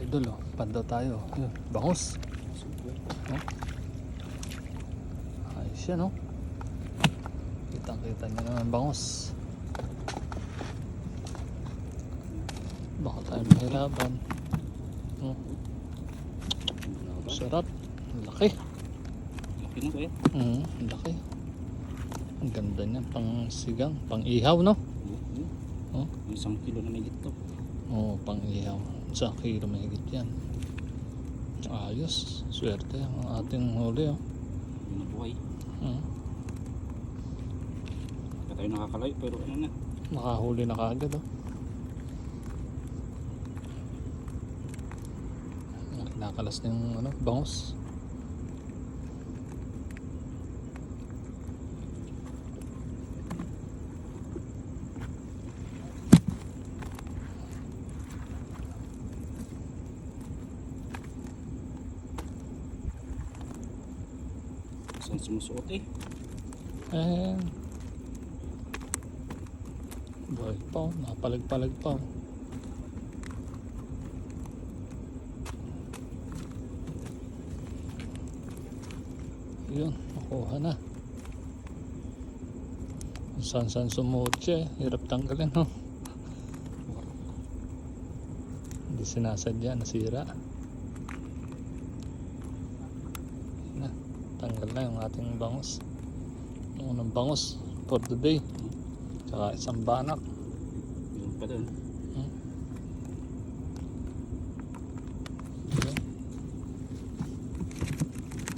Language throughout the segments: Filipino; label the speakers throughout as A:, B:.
A: idol, oh. Panda tayo. Yun, bangus. Oh. Ayos yan, oh. Kitang-kita nyo naman bangus. Baka tayo mahirapan. Oh. Sarap. Laki.
B: Laki na kuya.
A: Laki. Ang ganda niya. Pang sigang. Pang ihaw, no? Oh.
B: 1 kilo na may gito.
A: Oo, pang ihaw. Sa kilo mahigit yan. Ayos. Swerte ang ating huli, oh.
B: Yun na buhay. Kaya tayo nakakalayo pero ano na.
A: Nakahuli na kaagad, oh. Kinakalas na yung ano, bangus.
B: Saan sumusuot eh?
A: Buhay pa, oh. Napalag-palag pa, oh. Yun, nakuha na. Kung saan sumuot siya, hirap tanggalin, no? Hindi sinasadya, nasira na, tanggal na yung ating bangus. Yung unang bangus for the day, tsaka isang banak.
B: Yun pa doon.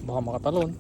A: Baka makatalon.